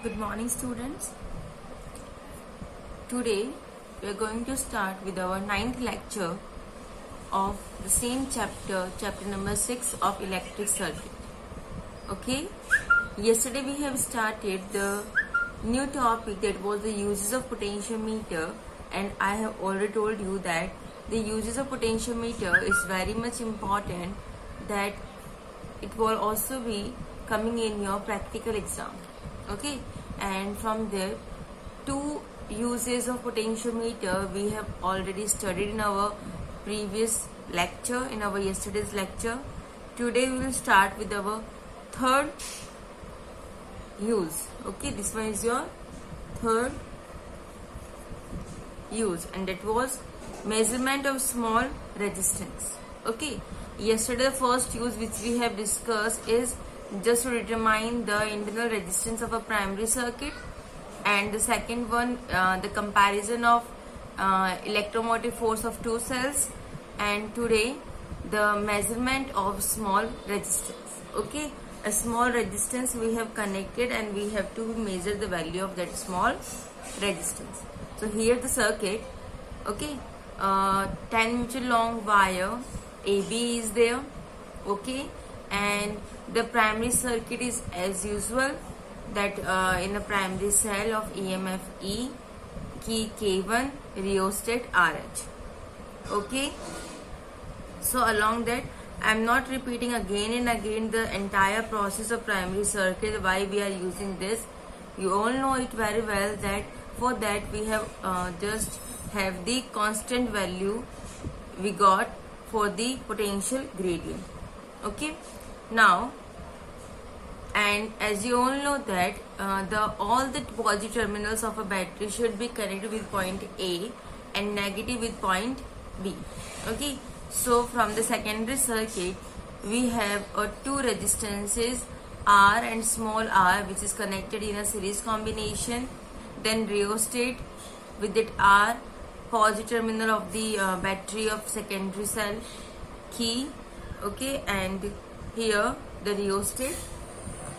Good morning, students. Today we are going to start with our ninth lecture of the same chapter, chapter number 6 of electric circuit. Okay, yesterday we have started the new topic, that was the uses of potentiometer, and I have already told you that the uses of potentiometer is very much important, that it will also be coming in your practical exam. Okay, and from there, two uses of potentiometer we have already studied in our previous lecture, in our yesterday's lecture. Today we will start with our third use. Okay, this one is your third use, and that was measurement of small resistance. Okay, yesterday the first use which we have discussed is just to determine the internal resistance of a primary circuit, and the second one the comparison of electromotive force of two cells, and today the measurement of small resistance. Okay, a small resistance we have connected and we have to measure the value of that small resistance. So here the circuit, okay, 10 meter long wire AB is there, okay, and the primary circuit is as usual, that in a primary cell of EMF E, key K1, rheostat RH. Okay, so along that I am not repeating again and again the entire process of primary circuit, why we are using this. You all know it very well, that for that we have just have the constant value we got for the potential gradient. Okay, now, and as you all know that all the positive terminals of a battery should be connected with point A and negative with point B. Okay, so from the secondary circuit we have two resistances, R and small r, which is connected in a series combination. Then rheostat with that R, positive terminal of the battery of secondary cell, key. Okay, and here the rheostat.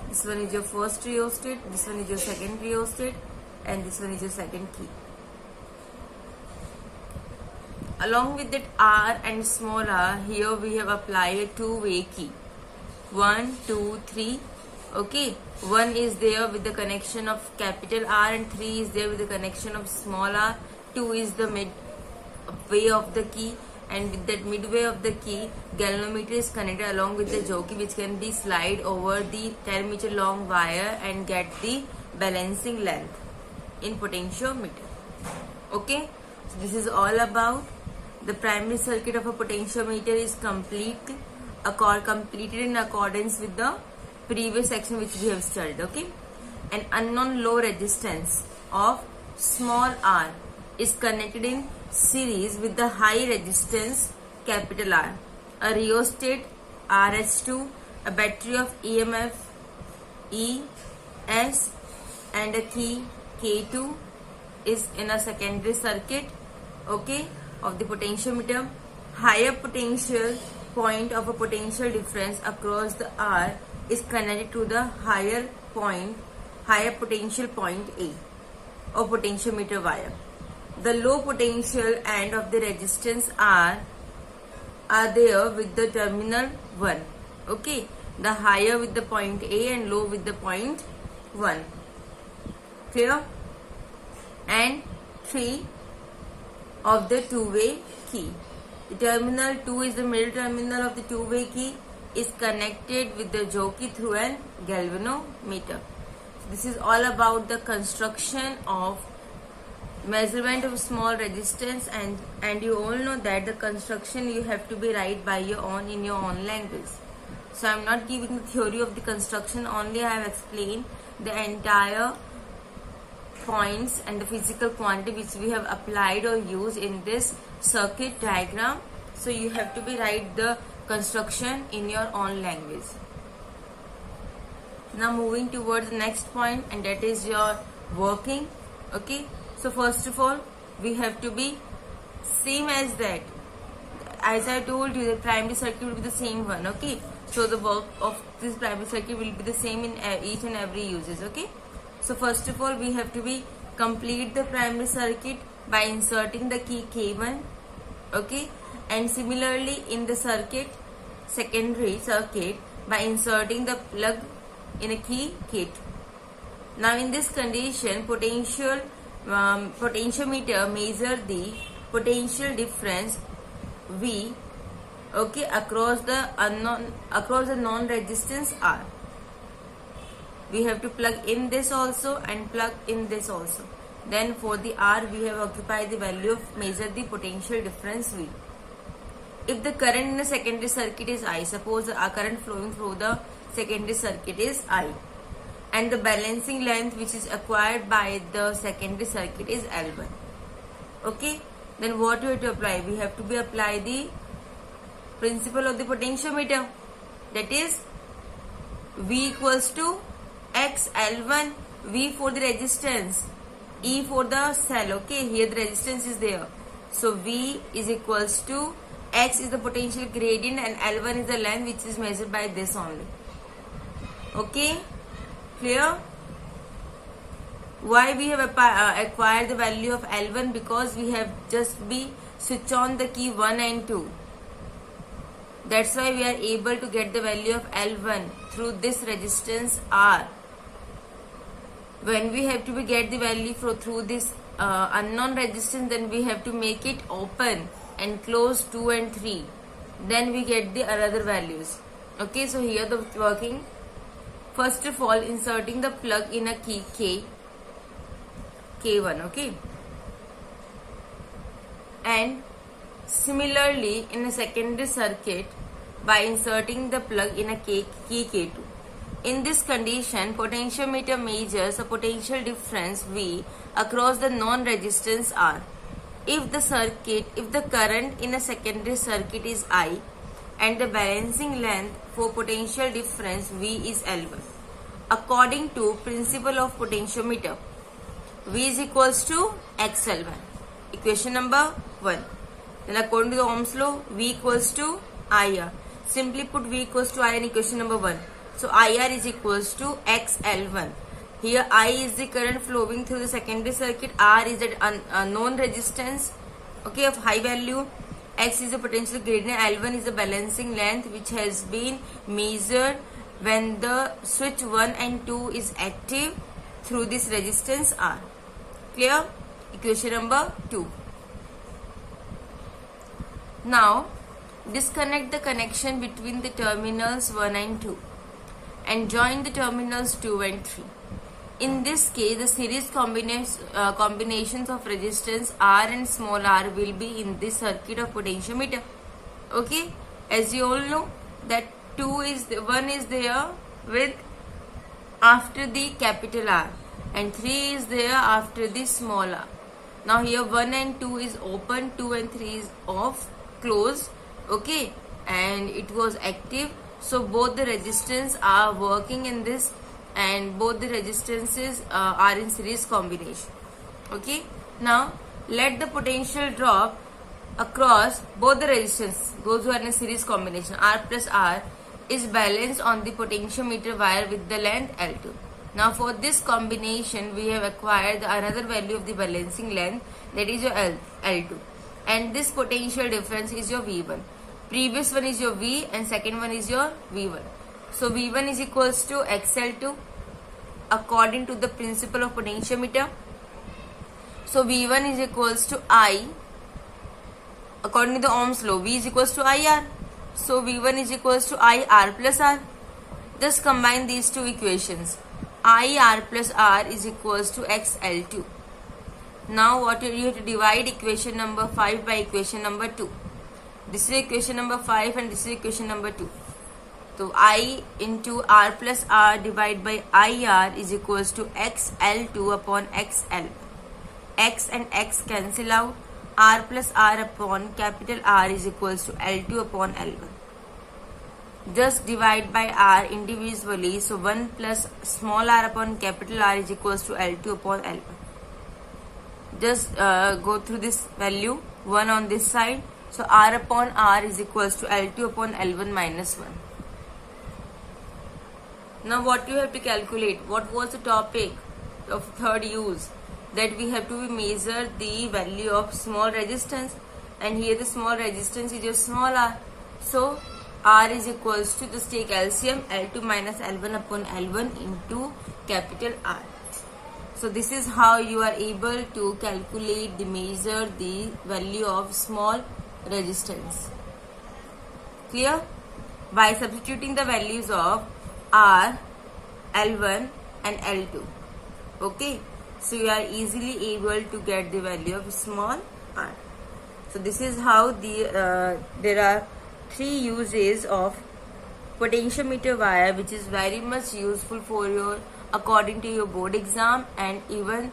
This one is your first rheostat, this one is your second rheostat, and this one is your second key. Along with that R and small r, here we have applied a two-way key. 1, 2, 3. Okay, 1 is there with the connection of capital R, and 3 is there with the connection of small r. 2 is the midway of the key, and with that midway of the key, galvanometer is connected along with the jockey, which can be slide over the 10 meter long wire and get the balancing length in potentiometer. Okay, so this is all about the primary circuit of a potentiometer is completed in accordance with the previous section which we have studied. Okay, an unknown low resistance of small r is connected in series with the high resistance capital R. A rheostat RH2, a battery of EMF E, S, and a key K2 is in a secondary circuit, okay, of the potentiometer. Higher potential point of a potential difference across the R is connected to the higher potential point A of potentiometer wire. The low potential end of the resistance R are there with the terminal 1. Okay, the higher with the point A and low with the point 1. Clear? And 3 of the two-way key. The terminal 2 is the middle terminal of the two-way key, is connected with the jockey through an galvanometer. This is all about the construction of measurement of small resistance, and you all know that the construction you have to be write by your own in your own language. So I am not giving the theory of the construction, only I have explained the entire points and the physical quantity which we have applied or used in this circuit diagram. So you have to be write the construction in your own language. Now moving towards the next point, and that is your working. Okay, so first of all we have to be same as that. As I told you, the primary circuit will be the same one. Okay, so the work of this primary circuit will be the same in each and every uses. Okay, So first of all, we have to be complete the primary circuit by inserting the key K1, okay, and similarly in the circuit, secondary circuit, by inserting the plug in a key K2. Now in this condition, potentiometer measure the potential difference V, okay, across the non-resistance R. We have to plug in this also and plug in this also. Then for the R, we have occupied the value of measure the potential difference V. If the current in the secondary circuit is I, suppose our current flowing through the secondary circuit is I, and the balancing length which is acquired by the secondary circuit is L1. Okay, then what we have to apply? We have to apply the principle of the potentiometer, that is V equals to X L1, V for the resistance, E for the cell. Okay, here the resistance is there, so V is equals to X is the potential gradient and L1 is the length which is measured by this only. Okay, clear? Why we have acquired the value of L1? Because we have just switch on the key 1 and 2. That's why we are able to get the value of L1 through this resistance R. When we have to get the value through this unknown resistance, then we have to make it open and close 2 and 3. Then we get the other values. Okay, so here the working. First of all, inserting the plug in a key K1, okay, and similarly in a secondary circuit by inserting the plug in a key K2. In this condition, potentiometer measures a potential difference V across the non-resistance R. If the current in a secondary circuit is I and the balancing length for potential difference V is L1. According to principle of potentiometer, V is equals to XL1. Equation number 1. Then according to the Ohm's law, V equals to IR. Simply put V equals to I in equation number 1. So IR is equals to XL1. Here I is the current flowing through the secondary circuit, R is that unknown resistance, okay, of high value, X is the potential gradient, L1 is the balancing length which has been measured when the switch 1 and 2 is active through this resistance R. Clear? Equation number 2. Now disconnect the connection between the terminals 1 and 2 and join the terminals 2 and 3. In this case, the series combinations of resistance R and small r will be in this circuit of potentiometer. Okay, as you all know that 1 is there with after the capital R and 3 is there after the small r. Now here 1 and 2 is open, 2 and 3 is off, closed, okay, and it was active. So both the resistance are working in this and both the resistances are in series combination. Okay, now let the potential drop across both the resistance, those who are in series combination, R plus R is balanced on the potentiometer wire with the length L2. Now for this combination we have acquired another value of the balancing length, that is your L2, and this potential difference is your V1. Previous one is your V and second one is your V1. So V1 is equals to XL2 according to the principle of potentiometer. So V1 is equals to I according to the Ohm's law. V is equals to IR. So V1 is equals to IR plus R. Just combine these two equations. IR plus R is equals to XL2. Now what you have to divide equation number 5 by equation number 2. This is equation number 5 and this is equation number 2. So I into R plus R divided by IR is equals to XL2 upon XL. X and X cancel out. R plus R upon capital R is equals to L2 upon L1. Just divide by R individually. So 1 plus small r upon capital R is equals to L2 upon L1. Just go through this value, 1 on this side. So R upon R is equals to L2 upon L1 minus 1. Now what you have to calculate? What was the topic? of third use, that we have to measure the value of small resistance, and here the small resistance is your small r. So r is equals to, just take LCM, L2 minus L1 upon L1 into capital R. So this is how you are able to calculate, measure the value of small resistance. Clear? By substituting the values of R, L1 and L2. Okay, so you are easily able to get the value of small r. So this is how there are three uses of potentiometer wire, which is very much useful for your, according to your board exam, and even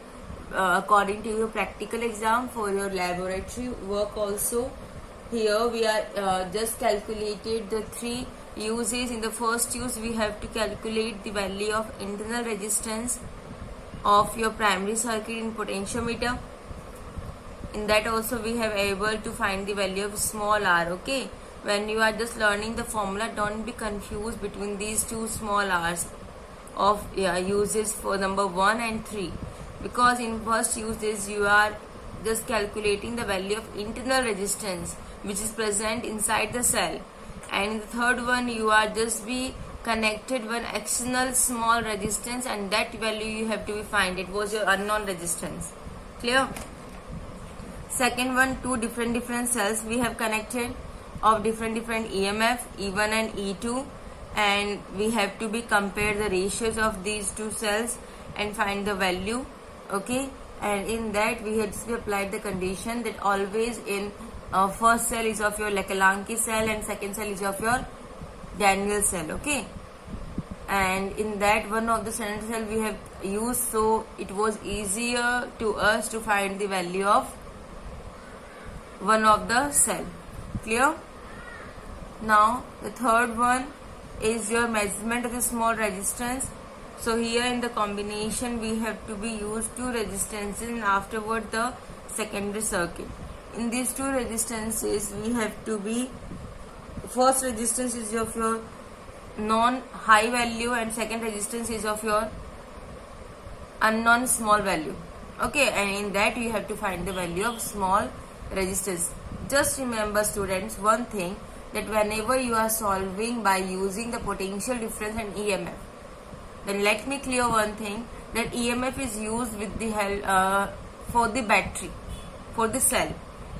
according to your practical exam for your laboratory work also. Here we are just calculated the three uses. In the first use, we have to calculate the value of internal resistance of your primary circuit in potentiometer. In that also we have able to find the value of small r. Okay, when you are just learning the formula, don't be confused between these two small r's of uses for number 1 and 3, because in first uses you are just calculating the value of internal resistance which is present inside the cell, and in the third one you are just be connected one external small resistance, and that value you have to be find. It was your unknown resistance. Clear? Second one, two different cells we have connected of different EMF, E1 and E2, and we have to be compare the ratios of these two cells and find the value. Okay, and in that we have just applied the condition that always in first cell is of your Leckalanky cell and second cell is of your Daniell cell. Okay, and in that one of the center cell we have used, so it was easier to us to find the value of one of the cell. Clear? Now the third one is your measurement of the small resistance. So here in the combination we have to be used two resistances and afterward the secondary circuit. In these two resistances we have to be, first resistance is of your non high value and second resistance is of your unknown small value. Okay, and in that you have to find the value of small resistance. Just remember students one thing, that whenever you are solving by using the potential difference and EMF, then let me clear one thing, that EMF is used with the help for the battery, for the cell,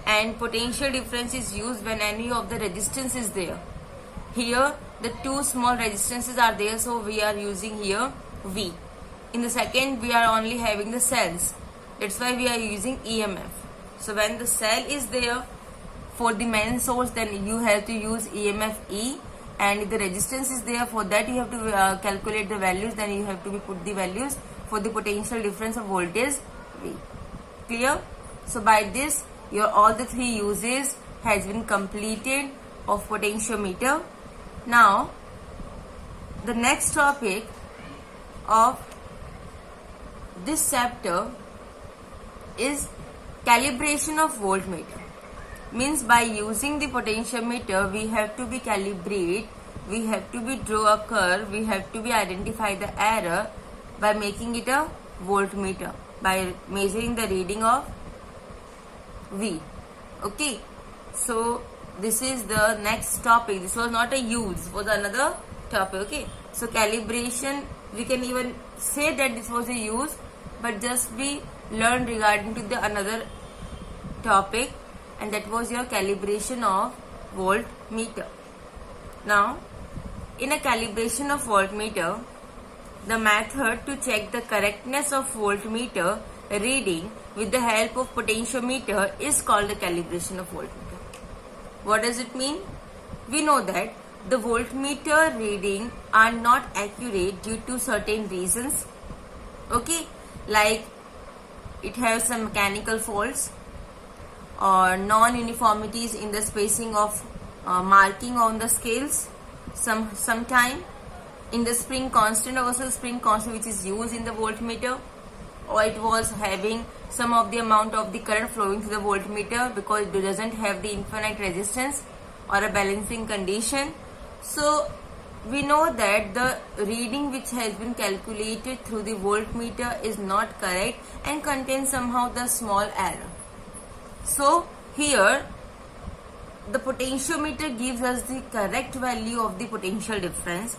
and potential difference is used when any of the resistance is there. Here the two small resistances are there, so we are using here V. In the second we are only having the cells, that's why we are using EMF. So when the cell is there for the main source, then you have to use EMF E, and if the resistance is there, for that you have to calculate the values, then you have to be put the values for the potential difference of voltage V. Clear? So by this your all the three uses has been completed of potentiometer. Now the next topic of this chapter is calibration of voltmeter. Means by using the potentiometer we have to be calibrate, we have to be draw a curve, we have to be identify the error by making it a voltmeter, by measuring the reading of V. Okay, so this is the next topic. This was not a use, was another topic. Okay, so calibration, we can even say that this was a use, but just we learned regarding to the another topic, and that was your calibration of voltmeter. Now in a calibration of voltmeter, the method to check the correctness of voltmeter reading with the help of potentiometer is called the calibration of voltmeter. What does it mean? We know that the voltmeter reading are not accurate due to certain reasons. Okay, like it has some mechanical faults or non-uniformities in the spacing of marking on the scales. Sometime in the spring constant, also spring constant which is used in the voltmeter, or it was having some of the amount of the current flowing through the voltmeter because it doesn't have the infinite resistance or a balancing condition. So we know that the reading which has been calculated through the voltmeter is not correct and contains somehow the small error. So here the potentiometer gives us the correct value of the potential difference.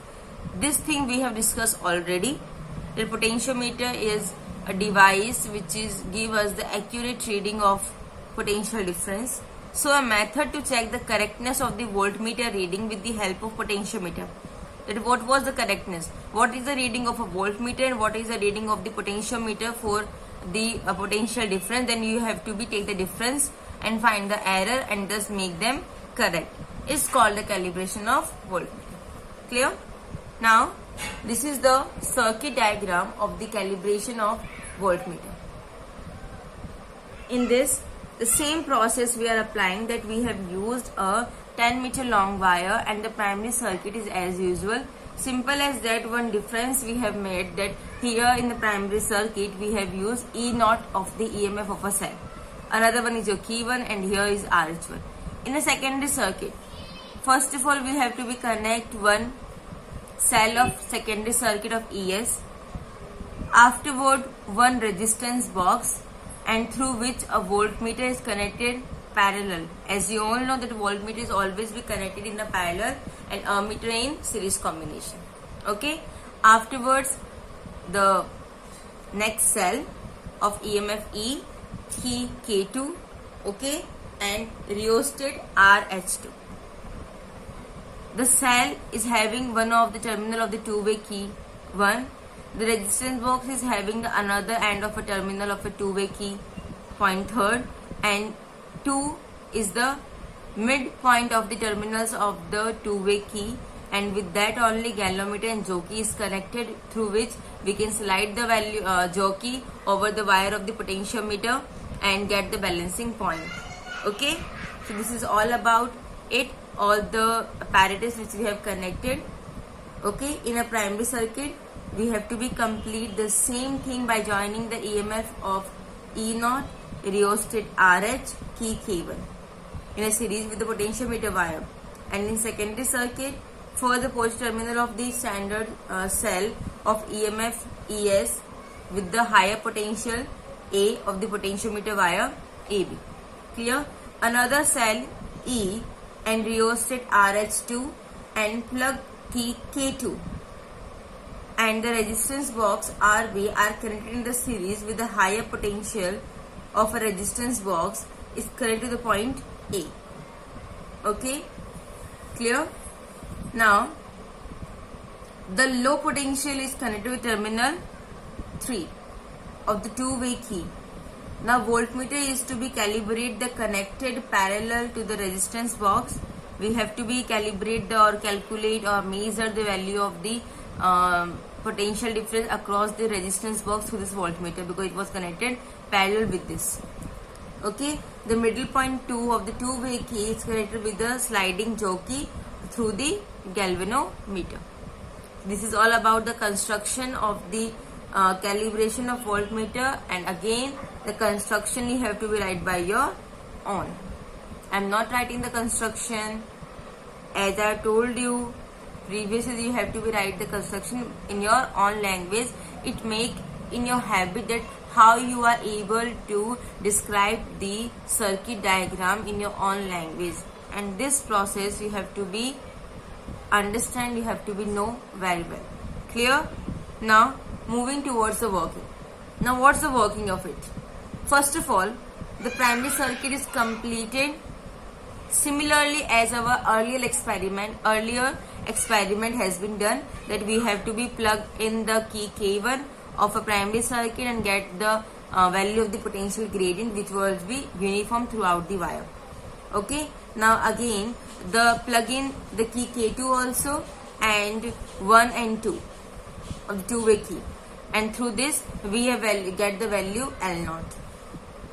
This thing we have discussed already. The potentiometer is a device which is give us the accurate reading of potential difference. So a method to check the correctness of the voltmeter reading with the help of potentiometer. That what was the correctness? What is the reading of a voltmeter and what is the reading of the potentiometer for the potential difference? Then you have to take the difference and find the error and thus make them correct. It's called the calibration of voltmeter. Clear? Now this is the circuit diagram of the calibration of voltmeter. In this, the same process we are applying, that we have used a 10 meter long wire and the primary circuit is as usual. Simple as that. One difference we have made, that here in the primary circuit we have used E0 of the EMF of a cell. Another one is your K1 and here is RH1. In a secondary circuit, first of all we have to connect one cell of secondary circuit of ES. Afterward, one resistance box, and through which a voltmeter is connected parallel. As you all know that voltmeter is always be connected in a parallel and ammeter in series combination. Okay. Afterwards, the next cell of EMF E, key K2, okay, and rheostat RH2. The cell is having one of the terminal of the two-way key 1. The resistance box is having the another end of a terminal of a two-way key point 3rd, and 2 is the midpoint of the terminals of the two-way key, and with that only galvanometer and jockey is connected, through which we can slide the value jockey over the wire of the potentiometer and get the balancing point. Okay, so this is all about it, all the apparatus which we have connected. Okay, in a primary circuit we have to complete the same thing by joining the EMF of E0, rheostat RH, key K1 in a series with the potentiometer wire. And in secondary circuit, for the positive terminal of the standard cell of EMF ES with the higher potential A of the potentiometer wire AB. Clear? Another cell E and rheostat RH2 and plug key K2 and the resistance box RB are connected in the series with the higher potential of a resistance box is connected to the point A. Okay, clear? Now the low potential is connected with terminal 3 of the two-way key. Now voltmeter is to calibrate the connected parallel to the resistance box. We have to calibrate or calculate or measure the value of the potential difference across the resistance box through this voltmeter, because it was connected parallel with this. Okay, the middle point 2 of the two-way key is connected with the sliding jockey through the galvanometer. This is all about the construction of the calibration of voltmeter, and again the construction you have to write by your own. I am not writing the construction. As I told you previously, you have to write the construction in your own language. It make in your habit that how you are able to describe the circuit diagram in your own language, and this process you have to understand, you have to know very well. Clear? Now moving towards the working. Now what's the working of it? First of all, the primary circuit is completed similarly as our earlier experiment has been done, that we have to plug in the key K1 of a primary circuit and get the value of the potential gradient, which will be uniform throughout the wire. Okay, now again the plug in the key K2 also and 1 and 2 of the two-way key, and through this we have get the value L0.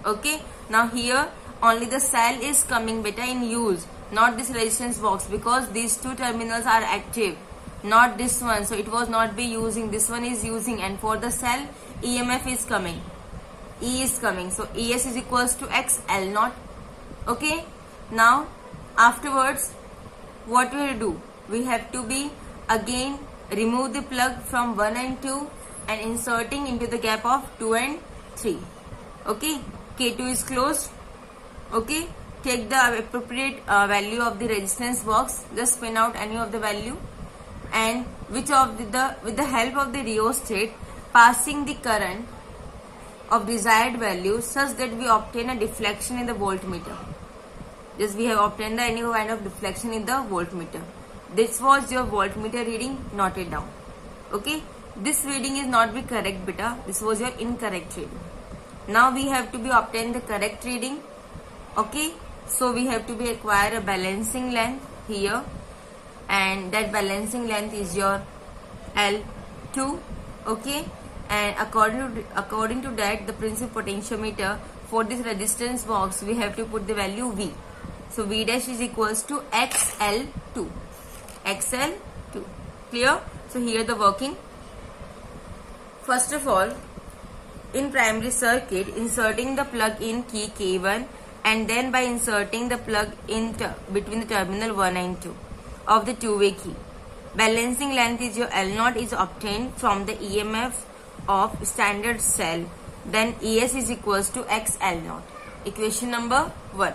Okay, now here only the cell is coming beta in use, not this resistance box, because these two terminals are active, not this one, so it was not be using, this one is using, and for the cell EMF is coming, E is coming, so ES is equals to X L0. Okay, now afterwards what we will do, we have to Again, remove the plug from 1 and 2 and inserting into the gap of 2 and 3. Okay, K2 is closed. Okay, take the appropriate value of the resistance box, just spin out any of the value, and with the help of the rheostat, passing the current of desired value such that we obtain a deflection in the voltmeter. Just we have obtained any kind of deflection in the voltmeter. This was your voltmeter reading. Note it down. Okay, this reading is not be correct, beta. This was your incorrect reading. Now we have to be obtain the correct reading. Okay, so we have to be acquire a balancing length here, and that balancing length is your L2. Okay, and according to that, the principal potentiometer for this resistance box, we have to put the value V. So V dash is equals to XL2. XL2. Clear? So here the working. First of all, in primary circuit, inserting the plug in key K1, and then by inserting the plug in between the terminal 1 and 2 of the two-way key. Balancing length is your L0 is obtained from the EMF of standard cell. Then ES is equals to XL0. Equation number 1.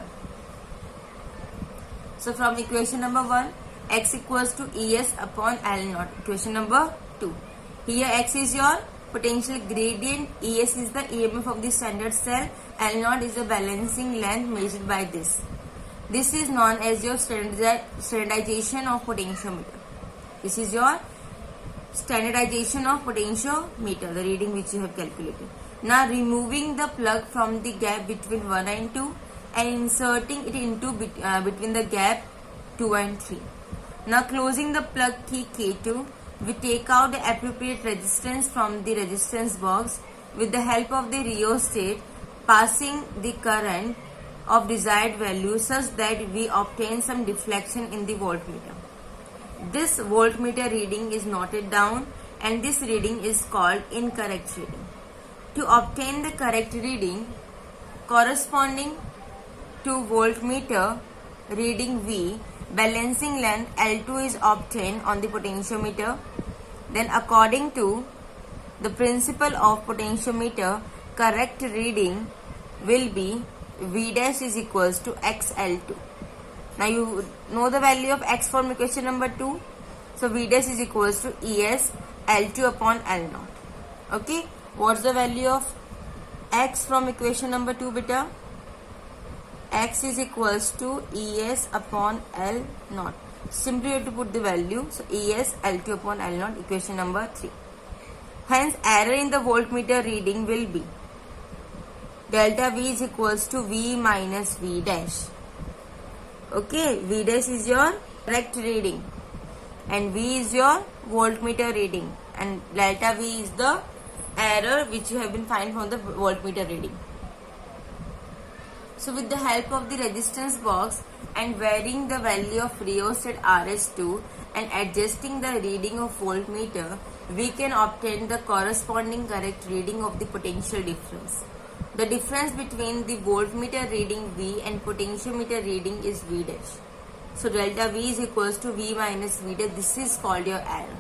So from equation number 1, X equals to ES upon L0. Equation number 2. Here X is your potential gradient, ES is the EMF of the standard cell, L0 is the balancing length measured by this. This is known as your standardization of potentiometer. This is your standardization of potentiometer, the reading which you have calculated. Now removing the plug from the gap between 1 and 2 and inserting it into between the gap 2 and 3. Now closing the plug key K2, we take out the appropriate resistance from the resistance box with the help of the rheostat, passing the current of desired value such that we obtain some deflection in the voltmeter. This voltmeter reading is noted down, and this reading is called incorrect reading. To obtain the correct reading corresponding to voltmeter reading V, balancing length L2 is obtained on the potentiometer. Then according to the principle of potentiometer, correct reading will be V dash is equals to XL2. Now you know the value of X from equation number 2. So V dash is equals to ES L2 upon L0. Okay, what's the value of X from equation number 2, beta? X is equals to ES upon L0. Simply you have to put the value. So ES L2 upon L0, equation number 3. Hence error in the voltmeter reading will be delta V is equals to V minus V dash. Okay, V dash is your correct reading and V is your voltmeter reading, and delta V is the error which you have been find from the voltmeter reading. So with the help of the resistance box and varying the value of rheostat RS2 and adjusting the reading of voltmeter, we can obtain the corresponding correct reading of the potential difference. The difference between the voltmeter reading V and potentiometer reading is V dash. So delta V is equals to V minus V dash. This is called your error.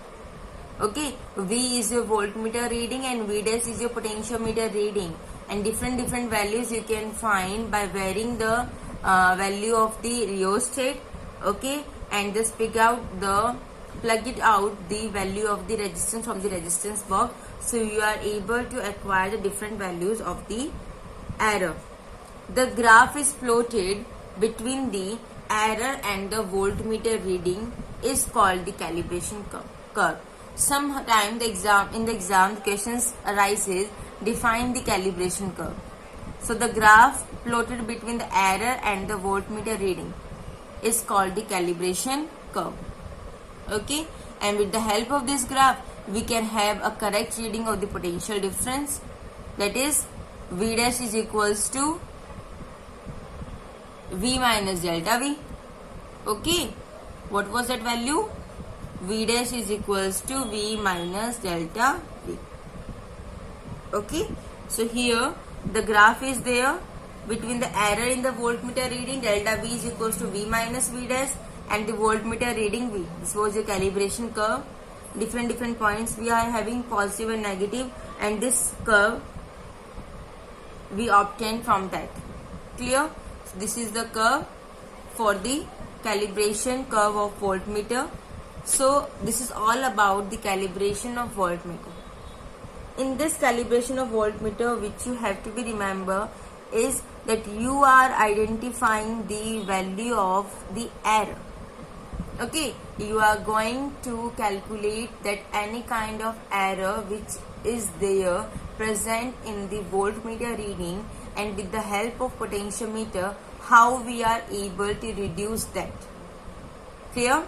Okay, V is your voltmeter reading and V dash is your potentiometer reading. And different values you can find by varying the value of the rheostat. Okay, and just plug it out the value of the resistance from the resistance box. So you are able to acquire the different values of the error. The graph is plotted between the error and the voltmeter reading is called the calibration curve. Sometimes in the exam the questions arises, define the calibration curve. So the graph plotted between the error and the voltmeter reading is called the calibration curve. Okay, and with the help of this graph we can have a correct reading of the potential difference, that is V dash is equals to V minus delta V. Okay, what was that value? V dash is equals to V minus delta V. Okay, so here the graph is there between the error in the voltmeter reading, delta V is equals to V minus V dash, and the voltmeter reading V. This was your calibration curve. Different points we are having, positive and negative, and this curve we obtained from that. Clear? So this is the curve for the calibration curve of voltmeter. So this is all about the calibration of voltmeter. In this calibration of voltmeter, which you have to be remember is that you are identifying the value of the error. Okay, you are going to calculate that any kind of error which is there present in the voltmeter reading, and with the help of potentiometer how we are able to reduce that. Clear?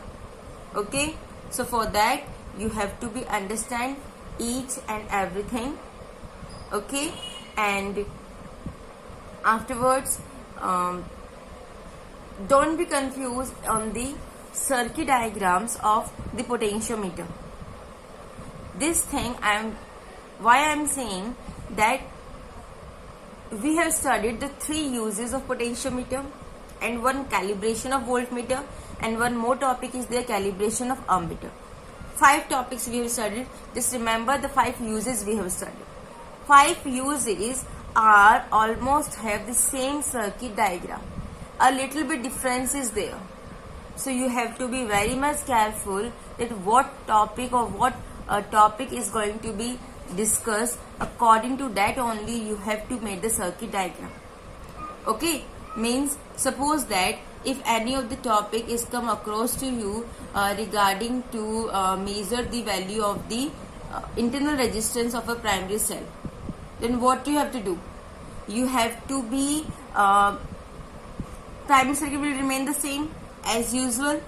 Okay, so for that you have to be understand each and everything. Okay, and afterwards don't be confused on the circuit diagrams of the potentiometer. This thing why I am saying that we have studied the 3 uses of potentiometer and 1 calibration of voltmeter, and 1 more topic is the calibration of ammeter. 5 topics we have studied. Just remember the 5 uses we have studied. 5 uses are almost have the same circuit diagram. A little bit difference is there. So you have to be very much careful that what topic or what topic is going to be discussed. According to that only you have to make the circuit diagram. Okay, means suppose that if any of the topic is come across to you regarding to measure the value of the internal resistance of a primary cell, then what you have to do? You have to be primary circuit will remain the same as usual.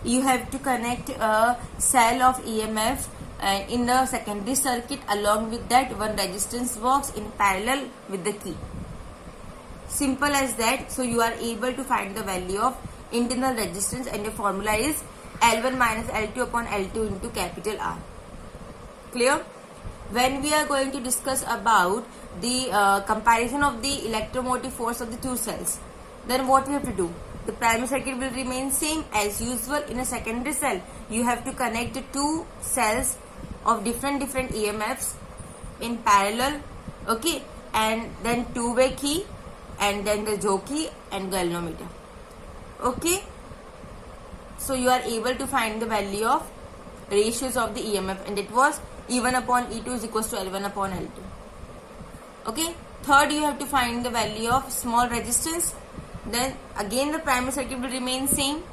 You have to connect a cell of EMF in the secondary circuit. Along with that, 1 resistance box in parallel with the key. Simple as that. So you are able to find the value of internal resistance, and the formula is L1 minus L2 upon L2 into capital R. Clear? When we are going to discuss about the comparison of the electromotive force of the 2 cells, then what we have to do? The primary circuit will remain same as usual. In a secondary cell, you have to connect the 2 cells of different EMFs in parallel. Okay, and then 2-way key, and then the jockey and galvanometer. Okay, so you are able to find the value of ratios of the EMF, and it was E1 upon E2 is equals to L1 upon L2. Okay, third you have to find the value of small resistance. Then again the primary circuit will remain same.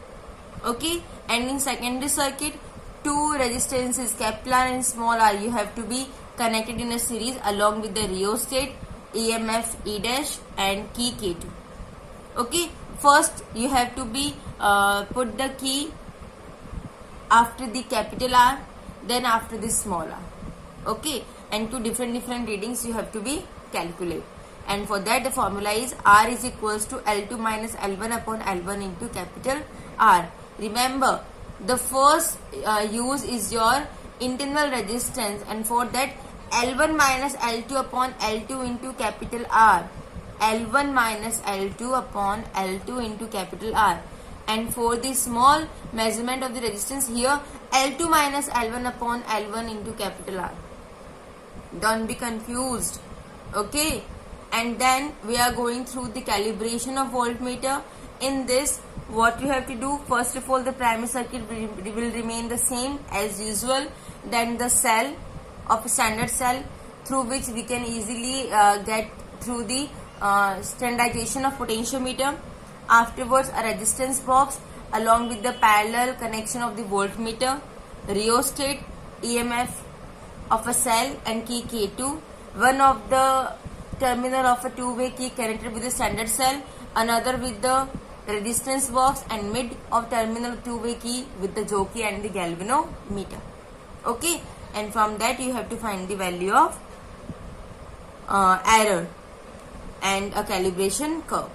Okay, and in secondary circuit 2 resistances capital R and small r you have to be connected in a series along with the rheostat, EMF E dash and key K2. Okay, first you have to be put the key after the capital R, then after the small r. Okay, and 2 different readings you have to be calculate. And for that the formula is R is equals to L2 minus L1 upon L1 into capital R. Remember, the first use is your internal resistance, and for that L1 minus L2 upon L2 into capital R. L1 minus L2 upon L2 into capital R. And for the small measurement of the resistance here, L2 minus L1 upon L1 into capital R. Don't be confused. Okay, and then we are going through the calibration of voltmeter. In this, what you have to do, first of all the primary circuit will remain the same as usual. Then the cell of a standard cell through which we can easily get through the standardization of potentiometer. Afterwards a resistance box along with the parallel connection of the voltmeter, rheostat, EMF of a cell and key K2. One of the terminal of a 2-way key connected with the standard cell, another with the resistance box, and mid of terminal 2-way key with the jockey and the galvanometer. Okay, and from that you have to find the value of error and a calibration curve.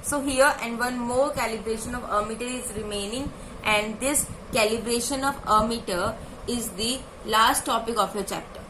So here and one more calibration of ammeter is remaining, and this calibration of ammeter is the last topic of your chapter.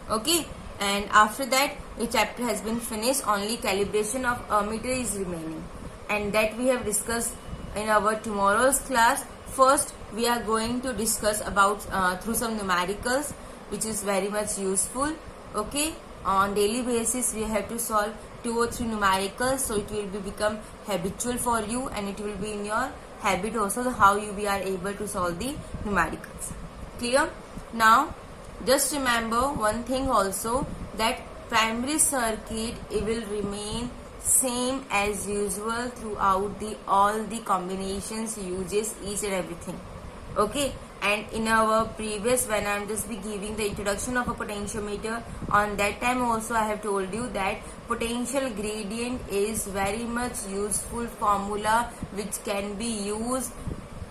Okay, and after that the chapter has been finished. Only calibration of ammeter is remaining, and that we have discussed in our tomorrow's class. First, we are going to discuss about through some numericals, which is very much useful. Okay, on daily basis we have to solve 2 or 3 numericals, so it will become habitual for you, and it will be in your habit also how we are able to solve the numericals. Clear? Now, just remember one thing also, that primary circuit, it will remain same as usual throughout all the combinations, uses, each and everything. Okay, and in our previous, when I'm just be giving the introduction of a potentiometer, on that time also I have told you that potential gradient is very much useful formula which can be used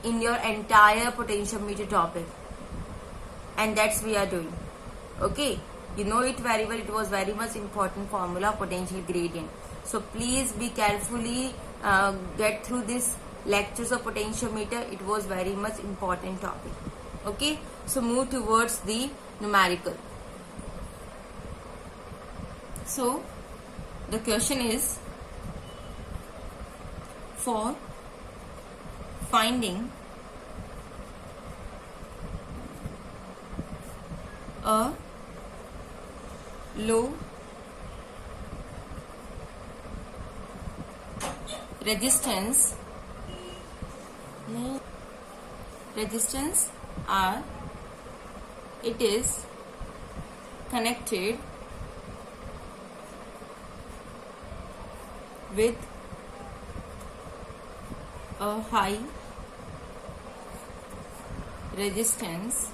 in your entire potentiometer topic, and that's we are doing. Okay, you know it very well. It was very much important formula, potential gradient. So please be carefully get through this lectures of potentiometer. It was very much important topic. Okay, so move towards the numerical. So the question is, for finding a low resistance R, it is connected with a high resistance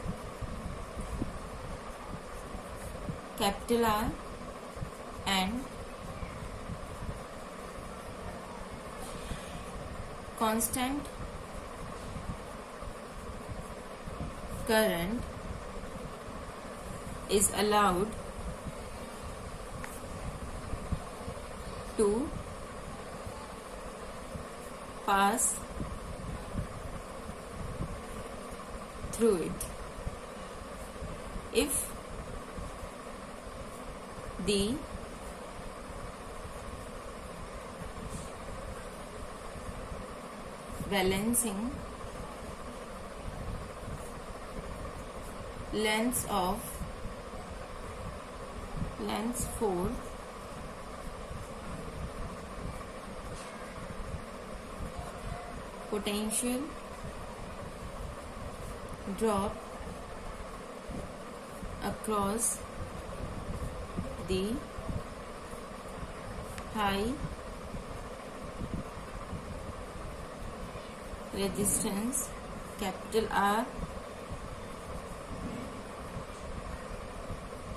capital R and constant current is allowed to pass through it if the balancing lengths for potential drop across the high resistance capital R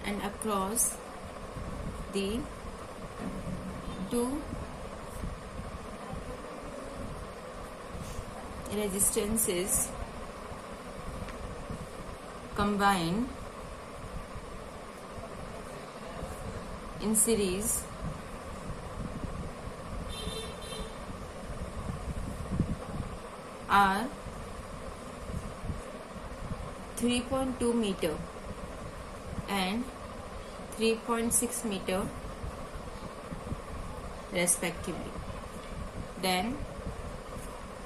and across the two resistances combined in series are 3.2 meter and 3.6 meter respectively. Then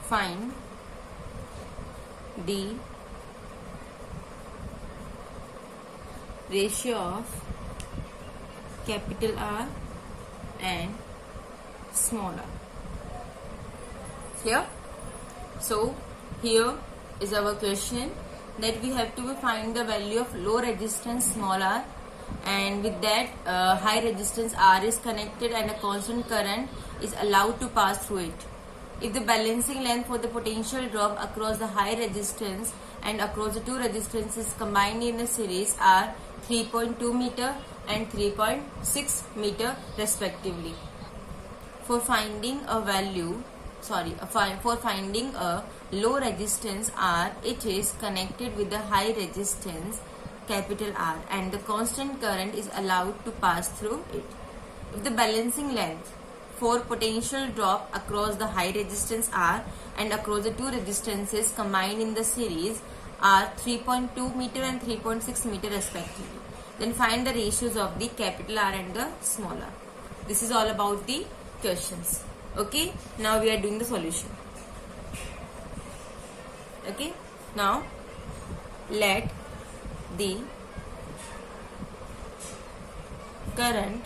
find the ratio of capital R and small r. Clear? So here is our question, that we have to find the value of low resistance small r, and with that high resistance R is connected and a constant current is allowed to pass through it. If the balancing length for the potential drop across the high resistance and across the two resistances combined in a series are 3.2 meter and 3.6 meter respectively. For finding a low resistance R, it is connected with the high resistance capital R and the constant current is allowed to pass through it. If the balancing length for potential drop across the high resistance R and across the two resistances combined in the series are 3.2 meter and 3.6 meter respectively, then find the ratios of the capital R and the small r. This is all about the questions. Okay, now we are doing the solution. Okay, now let the current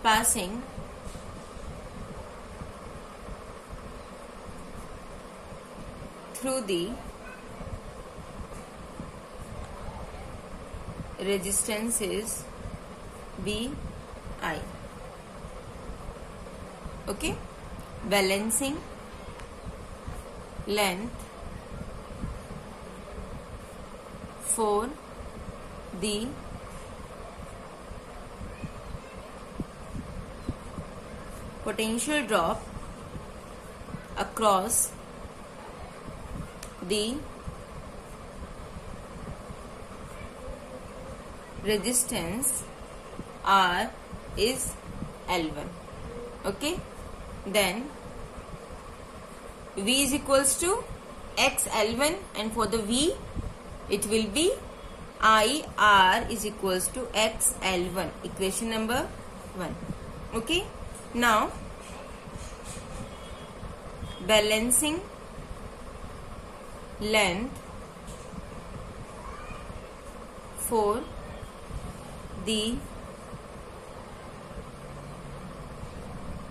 passing through the resistances Bi. Okay, balancing length for the potential drop across the resistance R is L1. Okay, then V is equals to X L1, and for the V it will be I R is equals to X L1, equation number 1. Okay, now balancing length for the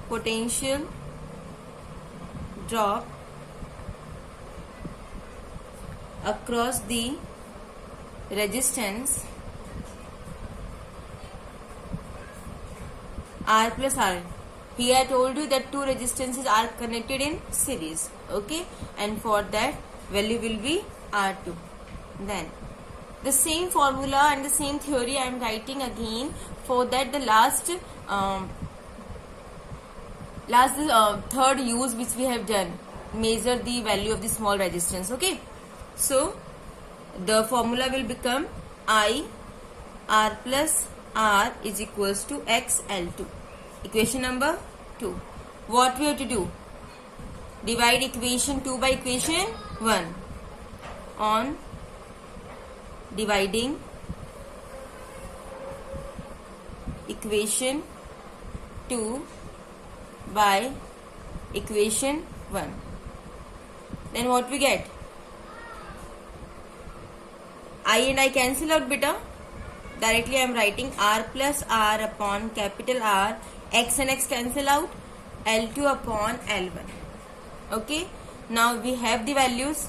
potential drop across the resistance R plus R. Here I told you that two resistances are connected in series. Okay, and for that value will be R2. Then the same formula and the same theory I am writing again. For that, the last third use which we have done, measure the value of the small resistance. Okay, so the formula will become I R plus R is equals to X L2, equation number 2. What we have to do? Divide equation 2 by equation 1. On dividing equation 2 by equation 1, then what we get? I and I cancel out, beta. Directly I am writing R plus R upon capital R. X and X cancel out. L2 upon L1. Okay, now we have the values.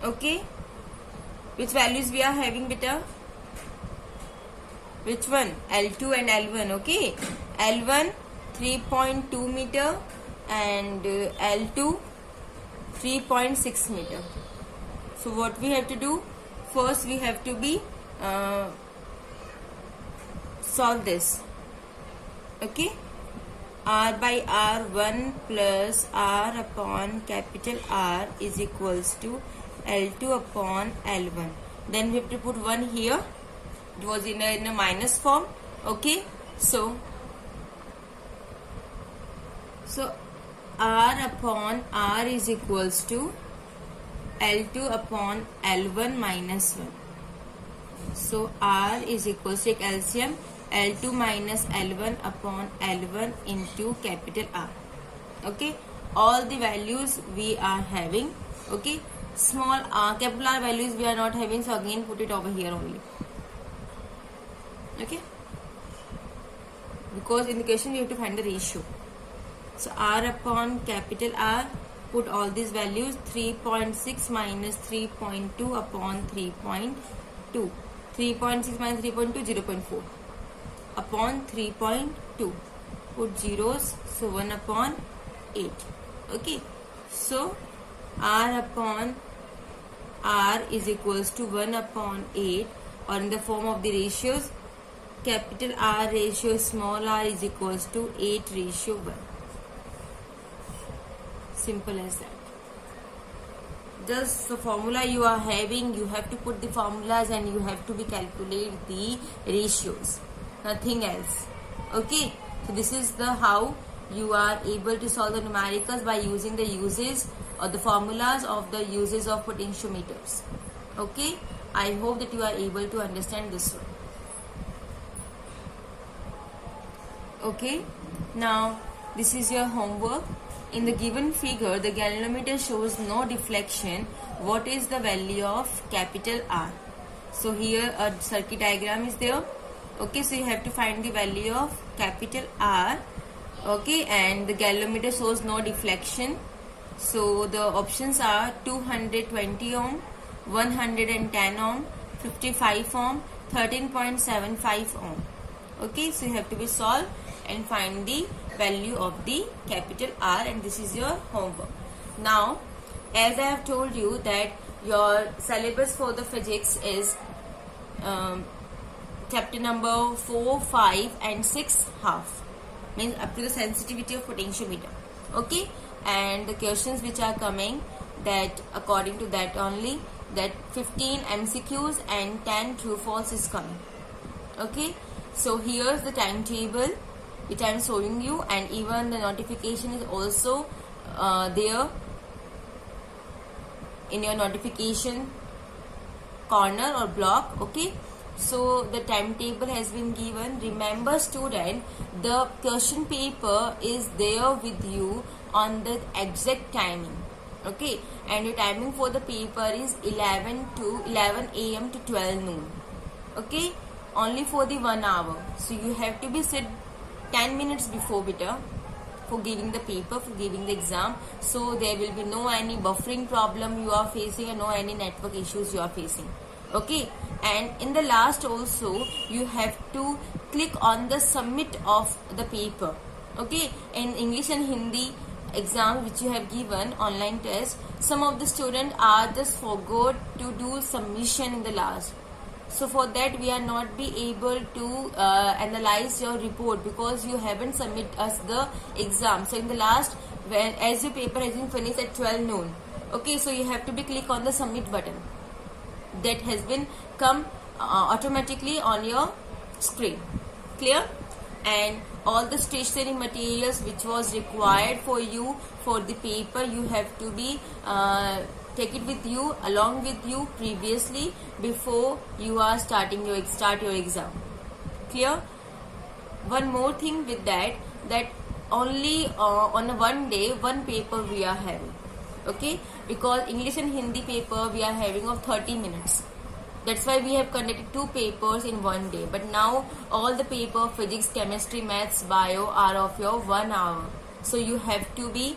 Okay, which values we are having, beta? Which one? L2 and L1. Okay, L1 3.2 meter and L2 3.6 meter. So what we have to do? First we have to be solve this. Okay, R by R 1 plus R upon capital R is equals to L2 upon L1. Then we have to put 1 here. It was in a minus form. Okay, so R upon R is equals to L2 upon L1 minus 1. So R is equals to LCM L2 minus L1 upon L1 into capital R. Okay, all the values we are having. Okay, small capital R values we are not having, so again put it over here only. Okay, because in the question we have to find the ratio. So R upon capital R, put all these values. 3.6 minus 3.2 upon 3.2. 3.6 minus 3.2, 0.4 upon 3.2. Put zeros, so 1 upon 8. Okay, so R upon R is equals to 1 upon 8, or in the form of the ratios, capital R ratio small r is equals to 8 ratio 1. Simple as that. Just the formula you are having, you have to put the formulas and you have to be calculate the ratios, nothing else. Okay, so this is the how you are able to solve the numericals, by using the uses or the formulas of the uses of potentiometers. Okay, I hope that you are able to understand this one. Okay, now this is your homework. In the given figure, the galvanometer shows no deflection. What is the value of capital R? So here a circuit diagram is there. Okay, so you have to find the value of capital R. Okay, and the galvanometer shows no deflection. So the options are 220 ohm, 110 ohm, 55 ohm, 13.75 ohm. Okay, so you have to be solved and find the value of the capital R, and this is your homework. Now, as I have told you that your syllabus for the physics is chapter number 4, 5 and 6 half, means up to the sensitivity of potentiometer. Okay, and the questions which are coming, that according to that only, that 15 MCQs and 10 true false is coming. Okay, so here's the timetable which I am showing you, and even the notification is also there in your notification corner or block. Okay, so the timetable has been given. Remember student, the question paper is there with you on the exact timing. Okay, and your timing for the paper is 11 AM to 12 noon. Okay, only for the 1 hour. So you have to be sit 10 minutes before beta for giving the paper, for giving the exam. So there will be no any buffering problem you are facing and no any network issues you are facing. Okay, and in the last also you have to click on the submit of the paper. Okay, in English and Hindi exam which you have given online test, some of the students are just forgot to do submission in the last. So for that we are not be able to analyze your report because you haven't submit us the exam. So in the last, when as your paper has been finished at 12 noon, okay, so you have to be click on the submit button that has been come automatically on your screen. Clear? And all the stationery materials which was required for you for the paper, you have to be take it with you, along with you previously, before you are start your exam. Clear? One more thing with that only on a one day one paper we are having. Okay, because English and Hindi paper we are having of 30 minutes. That's why we have conducted 2 papers in one day. But now all the paper, physics, chemistry, maths, bio are of your 1 hour. So you have to be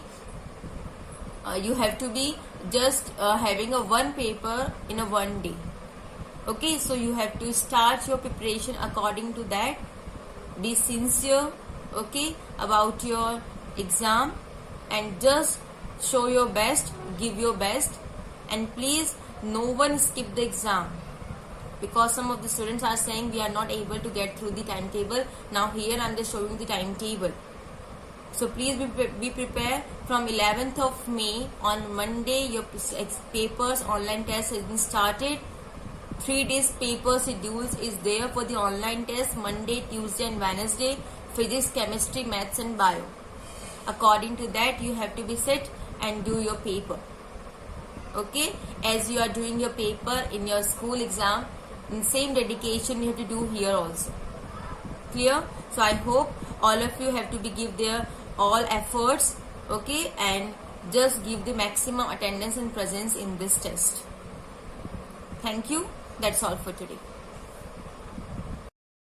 just having a one paper in a one day. Okay, so you have to start your preparation according to that. Be sincere, okay, about your exam, and just show your best, give your best, and please no one skip the exam, because some of the students are saying we are not able to get through the timetable. Now here I am just showing the timetable. So please be prepared. From 11th of May on Monday your papers online test has been started. 3 days paper schedules is there for the online test, Monday, Tuesday and Wednesday, physics, chemistry, maths and bio. According to that you have to be sit and do your paper. Okay, as you are doing your paper in your school exam, in same dedication you have to do here also. Clear? So I hope all of you have to be give their all efforts, okay, and just give the maximum attendance and presence in this test. Thank you. That's all for today.